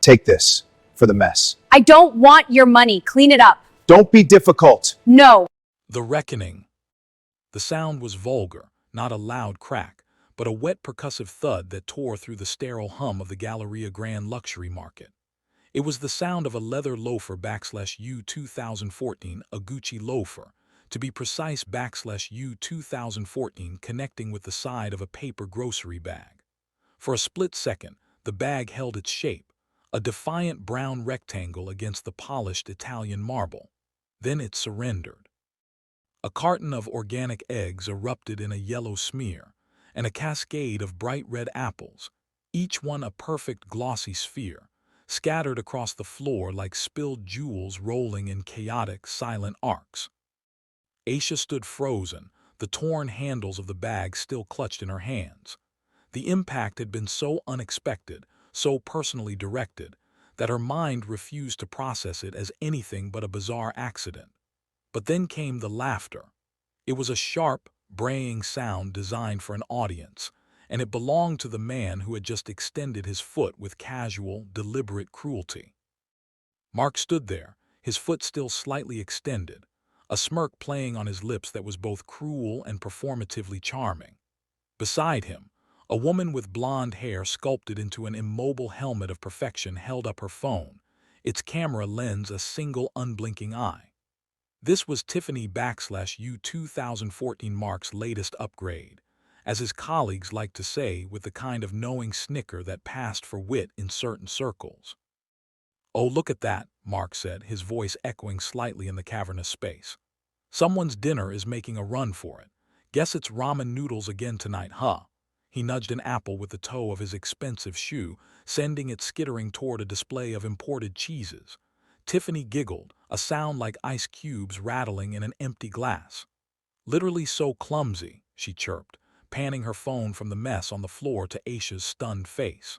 Take this for the mess. I don't want your money. Clean it up. Don't be difficult. No. The reckoning. The sound was vulgar, not a loud crack, but a wet percussive thud that tore through the sterile hum of the Galleria Grand luxury market. It was the sound of a leather loafer /U 2014, a Gucci loafer, to be precise /U 2014 connecting with the side of a paper grocery bag. For a split second, the bag held its shape, a defiant brown rectangle against the polished Italian marble. Then it surrendered. A carton of organic eggs erupted in a yellow smear, and a cascade of bright red apples, each one a perfect glossy sphere, scattered across the floor like spilled jewels rolling in chaotic, silent arcs. Aisha stood frozen, the torn handles of the bag still clutched in her hands. The impact had been so unexpected, so personally directed, that her mind refused to process it as anything but a bizarre accident. But then came the laughter. It was a sharp, braying sound designed for an audience, and it belonged to the man who had just extended his foot with casual, deliberate cruelty. Mark stood there, his foot still slightly extended, a smirk playing on his lips that was both cruel and performatively charming. Beside him, a woman with blonde hair sculpted into an immobile helmet of perfection held up her phone, its camera lens a single unblinking eye. This was Tiffany /U 2014 Mark's latest upgrade, as his colleagues liked to say with the kind of knowing snicker that passed for wit in certain circles. "Oh, look at that," Mark said, his voice echoing slightly in the cavernous space. "Someone's dinner is making a run for it. Guess it's ramen noodles again tonight, huh?" He nudged an apple with the toe of his expensive shoe, sending it skittering toward a display of imported cheeses. Tiffany giggled, a sound like ice cubes rattling in an empty glass. "Literally so clumsy," she chirped, panning her phone from the mess on the floor to Aisha's stunned face.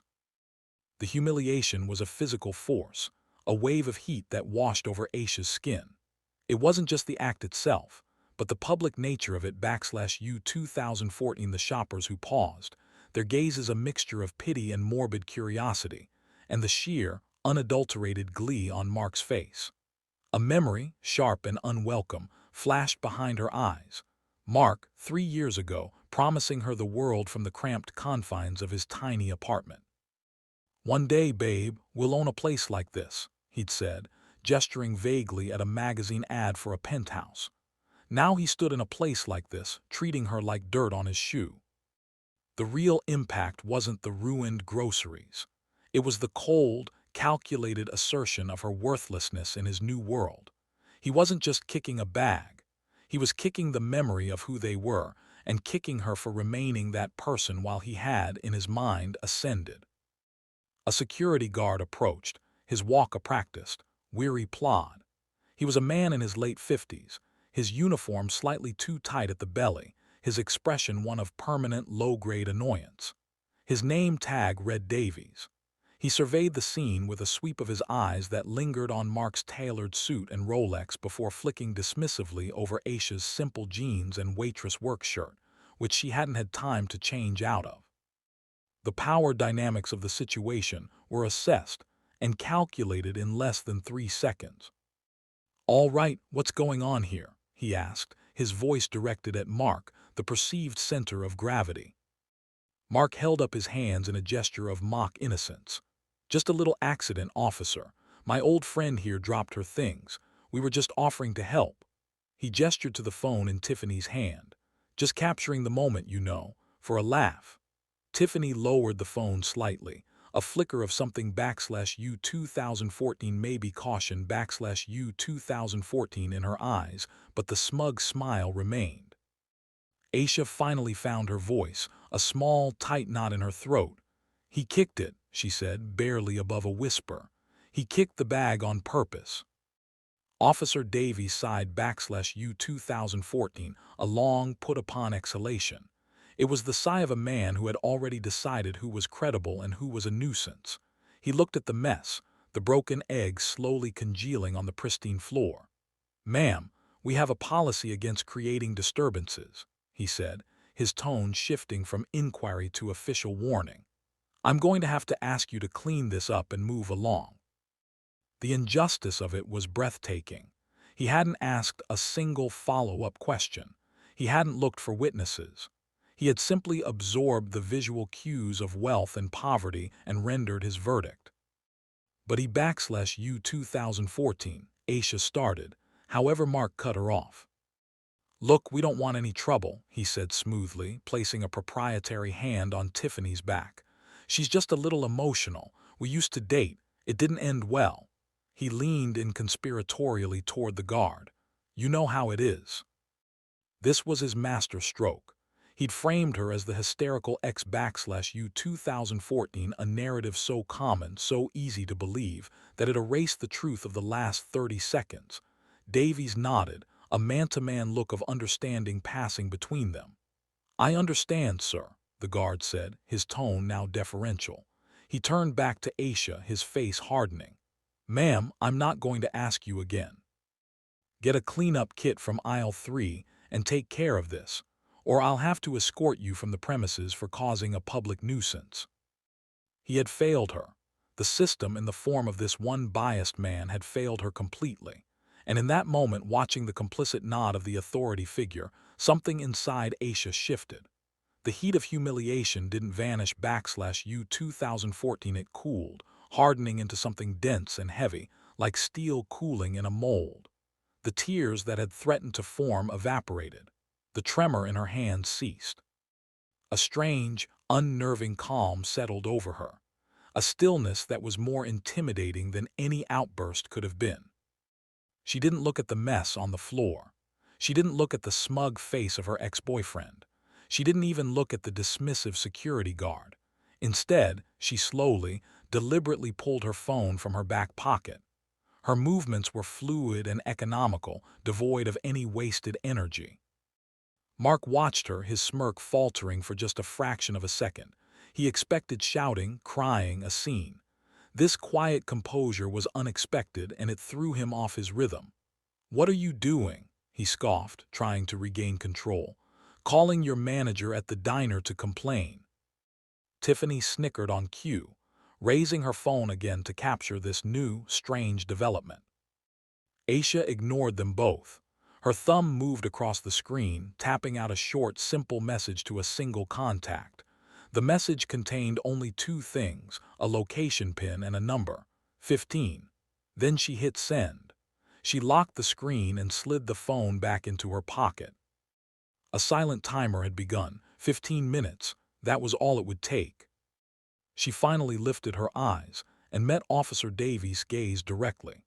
The humiliation was a physical force, a wave of heat that washed over Aisha's skin. It wasn't just the act itself, but the public nature of it /U 2014 the shoppers who paused, their gazes a mixture of pity and morbid curiosity, and the sheer, unadulterated glee on Mark's face. A memory, sharp and unwelcome, flashed behind her eyes. Mark, 3 years ago, promising her the world from the cramped confines of his tiny apartment. "One day, babe, we'll own a place like this," he'd said, gesturing vaguely at a magazine ad for a penthouse. Now he stood in a place like this, treating her like dirt on his shoe. The real impact wasn't the ruined groceries. It was the cold, calculated assertion of her worthlessness in his new world. He wasn't just kicking a bag. He was kicking the memory of who they were and kicking her for remaining that person while he had, in his mind, ascended. A security guard approached, his walk a practiced, weary plod. He was a man in his late 50s, his uniform slightly too tight at the belly, his expression one of permanent low-grade annoyance. His name tag read Davies. He surveyed the scene with a sweep of his eyes that lingered on Mark's tailored suit and Rolex before flicking dismissively over Aisha's simple jeans and waitress work shirt, which she hadn't had time to change out of. The power dynamics of the situation were assessed and calculated in less than 3 seconds. "All right, what's going on here?" he asked, his voice directed at Mark, the perceived center of gravity. Mark held up his hands in a gesture of mock innocence. "Just a little accident, officer. My old friend here dropped her things. We were just offering to help." He gestured to the phone in Tiffany's hand. "Just capturing the moment, you know, for a laugh." Tiffany lowered the phone slightly, a flicker of something /U 2014 maybe caution /U 2014 in her eyes, but the smug smile remained. Aisha finally found her voice, a small, tight knot in her throat. "He kicked it," she said, barely above a whisper. "He kicked the bag on purpose." Officer Davies sighed /U 2014, a long, put-upon exhalation. It was the sigh of a man who had already decided who was credible and who was a nuisance. He looked at the mess, the broken eggs slowly congealing on the pristine floor. "Ma'am, we have a policy against creating disturbances," he said, his tone shifting from inquiry to official warning. I'm going to have to ask you to clean this up and move along." The injustice of it was breathtaking. He hadn't asked a single follow-up question. He hadn't looked for witnesses. He had simply absorbed the visual cues of wealth and poverty and rendered his verdict. But he backslash you 2014, Aisha started. However, Mark cut her off. "Look, we don't want any trouble," he said smoothly, placing a proprietary hand on Tiffany's back. "She's just a little emotional. We used to date. It didn't end well." He leaned inconspiratorially toward the guard. "You know how it is." This was his master stroke. He'd framed her as the hysterical ex-you 2014, a narrative so common, so easy to believe, that it erased the truth of the last 30 seconds. Davies nodded, a man-to-man look of understanding passing between them. "I understand, sir," the guard said, his tone now deferential. He turned back to Aisha, his face hardening. "Ma'am, I'm not going to ask you again. Get a cleanup kit from aisle 3 and take care of this, or I'll have to escort you from the premises for causing a public nuisance." He had failed her. The system in the form of this one biased man had failed her completely. And in that moment, watching the complicit nod of the authority figure, something inside Aisha shifted. The heat of humiliation didn't vanish you 2014, it cooled, hardening into something dense and heavy, like steel cooling in a mold. The tears that had threatened to form evaporated. The tremor in her hands ceased. A strange, unnerving calm settled over her, a stillness that was more intimidating than any outburst could have been. She didn't look at the mess on the floor. She didn't look at the smug face of her ex-boyfriend. She didn't even look at the dismissive security guard. Instead, she slowly, deliberately pulled her phone from her back pocket. Her movements were fluid and economical, devoid of any wasted energy. Mark watched her, his smirk faltering for just a fraction of a second. He expected shouting, crying, a scene. This quiet composure was unexpected, and it threw him off his rhythm. "What are you doing?" he scoffed, trying to regain control. "Calling your manager at the diner to complain." Tiffany snickered on cue, raising her phone again to capture this new, strange development. Aisha ignored them both. Her thumb moved across the screen, tapping out a short, simple message to a single contact. The message contained only two things, a location pin and a number, 15. Then she hit send. She locked the screen and slid the phone back into her pocket. A silent timer had begun, 15 minutes. That was all it would take. She finally lifted her eyes and met Officer Davies' gaze directly.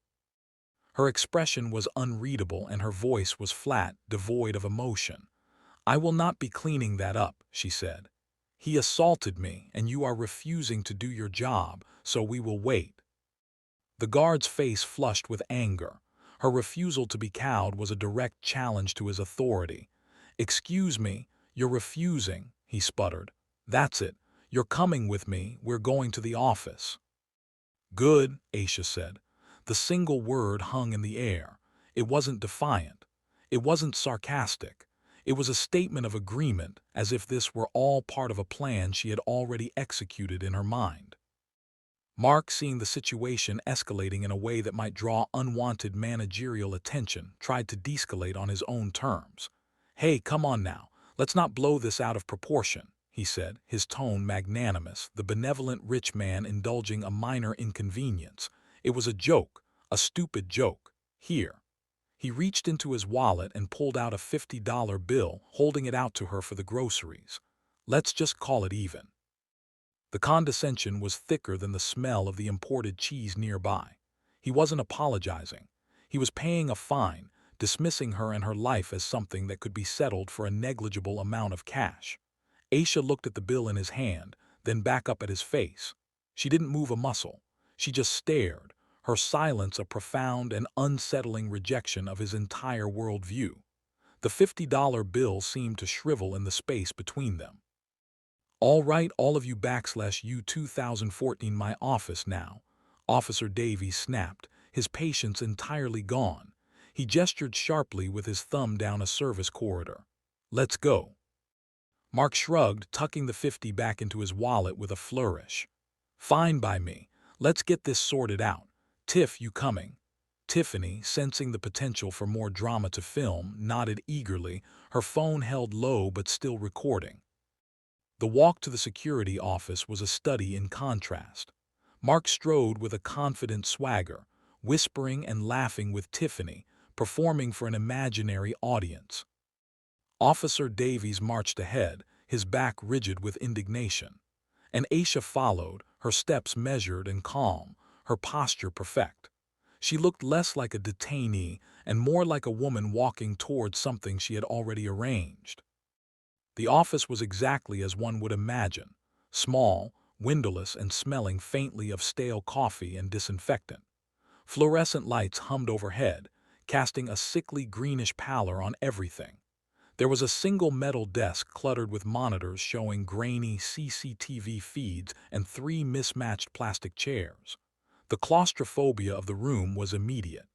Her expression was unreadable and her voice was flat, devoid of emotion. "I will not be cleaning that up," she said. "He assaulted me, and you are refusing to do your job, so we will wait." The guard's face flushed with anger. Her refusal to be cowed was a direct challenge to his authority. "Excuse me, you're refusing," he sputtered. "That's it. You're coming with me. We're going to the office." "Good," Aisha said. The single word hung in the air. It wasn't defiant. It wasn't sarcastic. It was a statement of agreement, as if this were all part of a plan she had already executed in her mind. Mark, seeing the situation escalating in a way that might draw unwanted managerial attention, tried to de-escalate on his own terms. "Hey, come on now. Let's not blow this out of proportion," he said, his tone magnanimous, the benevolent rich man indulging a minor inconvenience. It was a joke, a stupid joke. Here. He reached into his wallet and pulled out a $50 bill, holding it out to her for the groceries. "Let's just call it even." The condescension was thicker than the smell of the imported cheese nearby. He wasn't apologizing. He was paying a fine, dismissing her and her life as something that could be settled for a negligible amount of cash. Aisha looked at the bill in his hand, then back up at his face. She didn't move a muscle. She just stared, her silence a profound and unsettling rejection of his entire worldview. The $50 bill seemed to shrivel in the space between them. "All right, all of you you 2014, my office now," Officer Davies snapped, his patience entirely gone. He gestured sharply with his thumb down a service corridor. "Let's go." Mark shrugged, tucking the 50 back into his wallet with a flourish. Fine by me. Let's get this sorted out. Tiff, you coming? Tiffany, sensing the potential for more drama to film, nodded eagerly, her phone held low but still recording. The walk to the security office was a study in contrast. Mark strode with a confident swagger, whispering and laughing with Tiffany, performing for an imaginary audience. Officer Davies marched ahead, his back rigid with indignation. And Aisha followed, her steps measured and calm, her posture perfect. She looked less like a detainee and more like a woman walking towards something she had already arranged. The office was exactly as one would imagine, small, windowless, and smelling faintly of stale coffee and disinfectant. Fluorescent lights hummed overhead, casting a sickly greenish pallor on everything. There was a single metal desk cluttered with monitors showing grainy CCTV feeds and 3 mismatched plastic chairs. The claustrophobia of the room was immediate.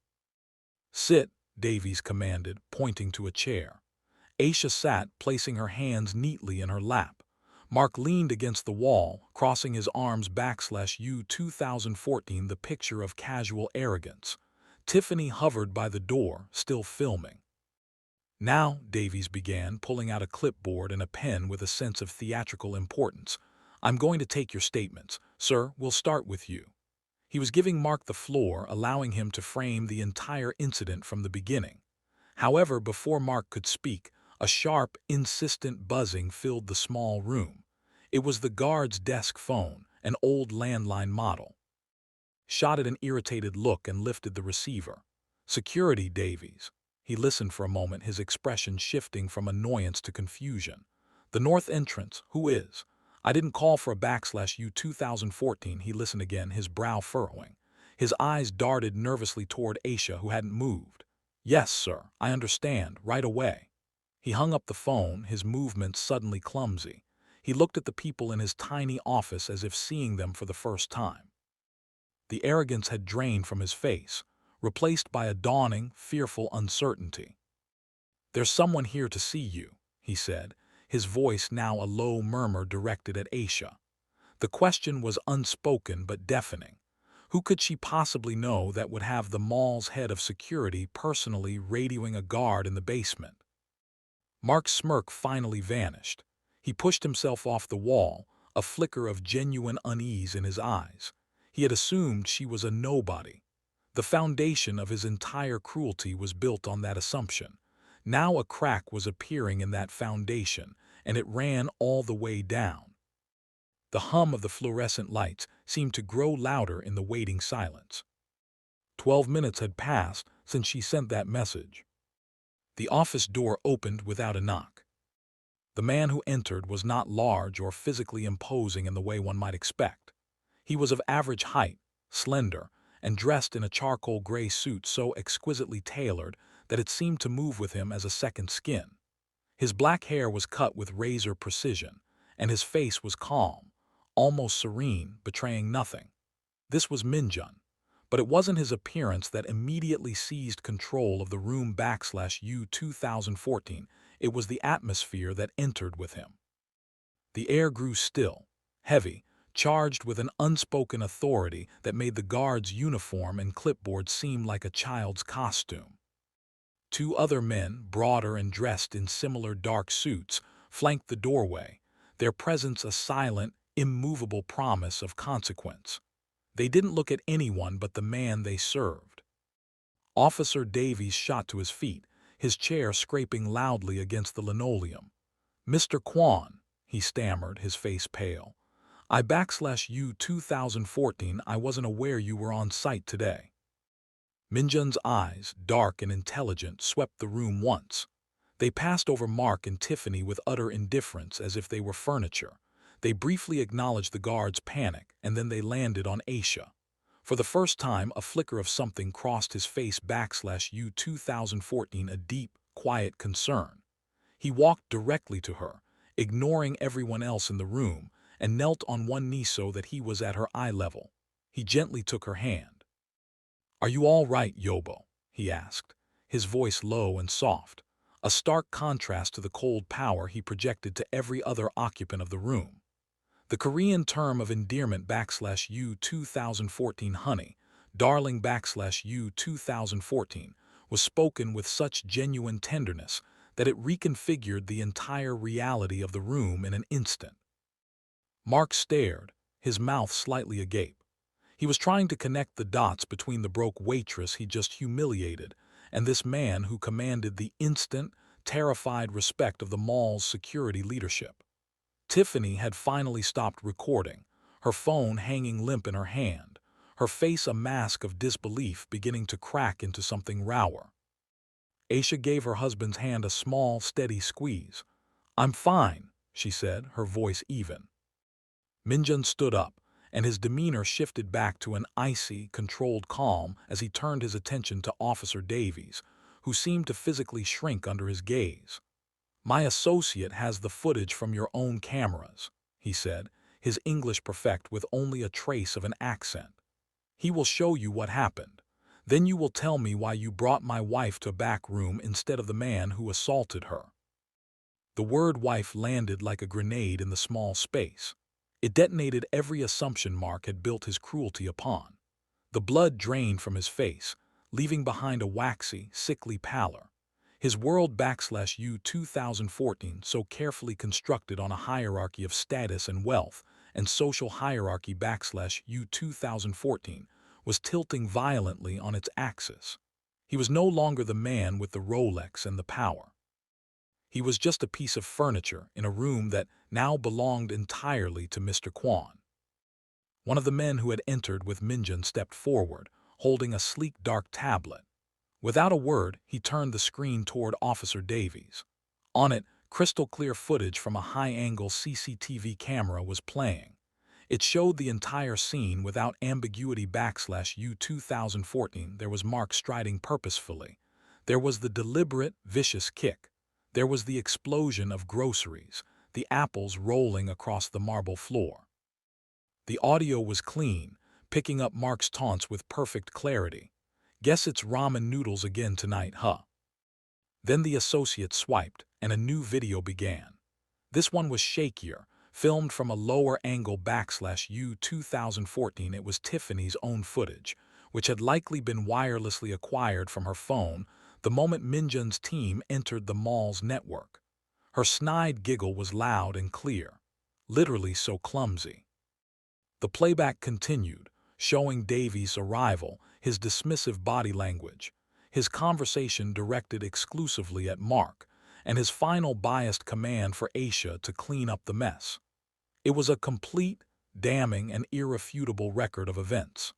"Sit," Davies commanded, pointing to a chair. Aisha sat, placing her hands neatly in her lap. Mark leaned against the wall, crossing his arms /U 2014, the picture of casual arrogance. Tiffany hovered by the door, still filming. "Now," Davies began, pulling out a clipboard and a pen with a sense of theatrical importance, "I'm going to take your statements. Sir, we'll start with you." He was giving Mark the floor, allowing him to frame the entire incident from the beginning. However, before Mark could speak, a sharp, insistent buzzing filled the small room. It was the guard's desk phone, an old landline model. Shot at an irritated look and lifted the receiver. "Security, Davies." He listened for a moment, his expression shifting from annoyance to confusion. "The north entrance, who is?" "I didn't call for a /U 2014. He listened again, his brow furrowing. His eyes darted nervously toward Aisha, who hadn't moved. "Yes, sir, I understand, right away." He hung up the phone, his movements suddenly clumsy. He looked at the people in his tiny office as if seeing them for the first time. The arrogance had drained from his face, replaced by a dawning, fearful uncertainty. "There's someone here to see you," he said, his voice now a low murmur directed at Aisha. The question was unspoken but deafening. Who could she possibly know that would have the mall's head of security personally radioing a guard in the basement? Mark's smirk finally vanished. He pushed himself off the wall, a flicker of genuine unease in his eyes. He had assumed she was a nobody. The foundation of his entire cruelty was built on that assumption. Now a crack was appearing in that foundation, and it ran all the way down. The hum of the fluorescent lights seemed to grow louder in the waiting silence. 12 minutes had passed since she sent that message. The office door opened without a knock. The man who entered was not large or physically imposing in the way one might expect. He was of average height, slender, and dressed in a charcoal gray suit so exquisitely tailored that it seemed to move with him as a second skin. His black hair was cut with razor precision, and his face was calm, almost serene, betraying nothing. This was Minjun. But it wasn't his appearance that immediately seized control of the room /U 2014. It was the atmosphere that entered with him. The air grew still, heavy, charged with an unspoken authority that made the guard's uniform and clipboard seem like a child's costume. 2 other men, broader and dressed in similar dark suits, flanked the doorway, their presence a silent, immovable promise of consequence. They didn't look at anyone but the man they served. Officer Davies shot to his feet, his chair scraping loudly against the linoleum. "Mr. Kwan," he stammered, his face pale. "I /U 2014. I wasn't aware you were on site today." Minjun's eyes, dark and intelligent, swept the room once. They passed over Mark and Tiffany with utter indifference, as if they were furniture. They briefly acknowledged the guard's panic, and then they landed on Aisha. For the first time, a flicker of something crossed his face /U 2014, a deep, quiet concern. He walked directly to her, ignoring everyone else in the room, and knelt on one knee so that he was at her eye level. He gently took her hand. "Are you all right, Yobo?" he asked, his voice low and soft. a stark contrast to the cold power he projected to every other occupant of the room. The Korean term of endearment /U 2014 honey, darling /U 2014 was spoken with such genuine tenderness that it reconfigured the entire reality of the room in an instant. Mark stared, his mouth slightly agape. He was trying to connect the dots between the broke waitress he just humiliated and this man who commanded the instant, terrified respect of the mall's security leadership. Tiffany had finally stopped recording, her phone hanging limp in her hand, her face a mask of disbelief beginning to crack into something rower. Aisha gave her husband's hand a small, steady squeeze. "I'm fine," she said, her voice even. Minjun stood up, and his demeanor shifted back to an icy, controlled calm as he turned his attention to Officer Davies, who seemed to physically shrink under his gaze. "My associate has the footage from your own cameras," he said, his English perfect with only a trace of an accent. "He will show you what happened. Then you will tell me why you brought my wife to a back room instead of the man who assaulted her." The word wife landed like a grenade in the small space. It detonated every assumption Mark had built his cruelty upon. The blood drained from his face, leaving behind a waxy, sickly pallor. His world /U 2014, so carefully constructed on a hierarchy of status and wealth, and social hierarchy /U 2014, was tilting violently on its axis. He was no longer the man with the Rolex and the power. He was just a piece of furniture in a room that now belonged entirely to Mr. Kwan. One of the men who had entered with Minjun stepped forward, holding a sleek dark tablet. Without a word, he turned the screen toward Officer Davies. On it, crystal-clear footage from a high-angle CCTV camera was playing. It showed the entire scene without ambiguity /U 2014. There was Mark striding purposefully. There was the deliberate, vicious kick. There was the explosion of groceries, the apples rolling across the marble floor. The audio was clean, picking up Mark's taunts with perfect clarity. "Guess it's ramen noodles again tonight, huh?" Then the associate swiped, and a new video began. This one was shakier, filmed from a lower angle /U 2014. It was Tiffany's own footage, which had likely been wirelessly acquired from her phone the moment Minjun's team entered the mall's network. Her snide giggle was loud and clear, literally so clumsy. The playback continued, showing Davies' arrival, his dismissive body language, his conversation directed exclusively at Mark, and his final biased command for Aisha to clean up the mess. It was a complete, damning, and irrefutable record of events.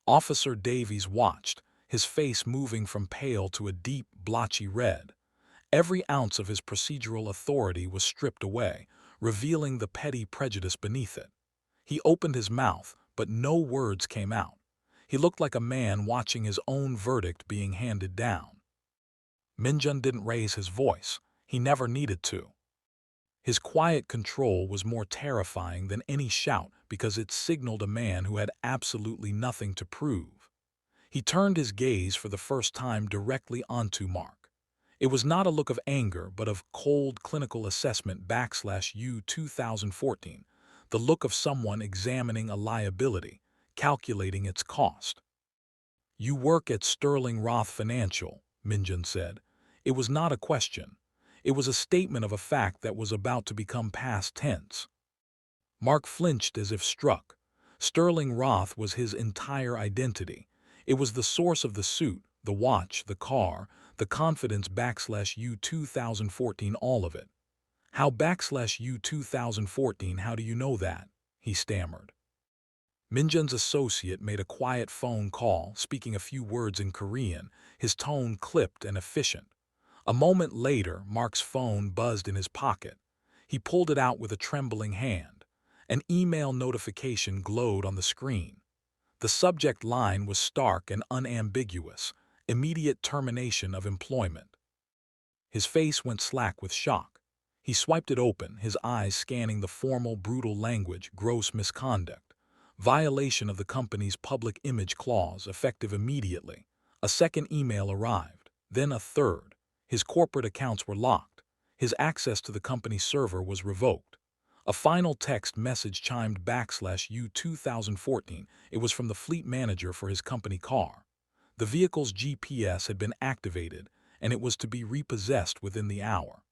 Officer Davies watched, his face moving from pale to a deep, blotchy red. Every ounce of his procedural authority was stripped away, revealing the petty prejudice beneath it. He opened his mouth, but no words came out. He looked like a man watching his own verdict being handed down. Minjun didn't raise his voice. He never needed to. His quiet control was more terrifying than any shout because it signaled a man who had absolutely nothing to prove. He turned his gaze for the first time directly onto Mark. It was not a look of anger, but of cold clinical assessment /U 2014, the look of someone examining a liability, calculating its cost. "You work at Sterling Roth Financial," Minjun said. It was not a question. It was a statement of a fact that was about to become past tense. Mark flinched as if struck. Sterling Roth was his entire identity. It was the source of the suit, the watch, the car, the confidence /U 2014, all of it. "How /U 2014, how do you know that?" he stammered. Minjun's associate made a quiet phone call, speaking a few words in Korean, his tone clipped and efficient. A moment later, Mark's phone buzzed in his pocket. He pulled it out with a trembling hand. An email notification glowed on the screen. The subject line was stark and unambiguous: immediate termination of employment. His face went slack with shock. He swiped it open, his eyes scanning the formal, brutal language: gross misconduct, violation of the company's public image clause, effective immediately. A second email arrived, then a third. His corporate accounts were locked. His access to the company's server was revoked. A final text message chimed /U 2014. It was from the fleet manager for his company car. The vehicle's GPS had been activated, and it was to be repossessed within the hour.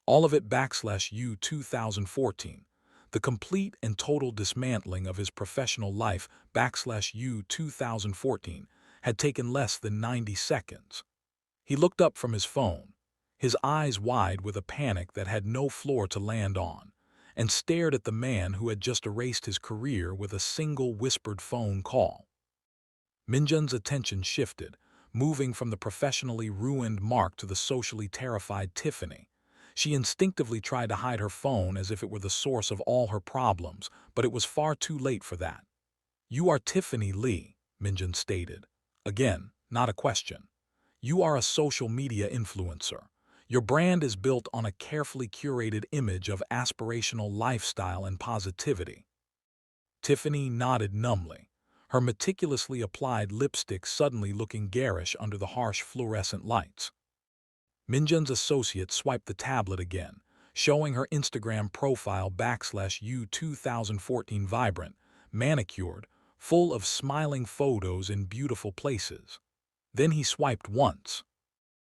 All of it /U 2014. The complete and total dismantling of his professional life /U 2014 had taken less than 90 seconds. He looked up from his phone, his eyes wide with a panic that had no floor to land on, and stared at the man who had just erased his career with a single whispered phone call. Minjun's attention shifted, moving from the professionally ruined Mark to the socially terrified Tiffany. She instinctively tried to hide her phone as if it were the source of all her problems, but it was far too late for that. "You are Tiffany Lee," Minjun stated. Again, not a question. "You are a social media influencer. Your brand is built on a carefully curated image of aspirational lifestyle and positivity." Tiffany nodded numbly, her meticulously applied lipstick suddenly looking garish under the harsh fluorescent lights. Minjun's associate swiped the tablet again, showing her Instagram profile /U 2014 vibrant, manicured, full of smiling photos in beautiful places. Then he swiped once.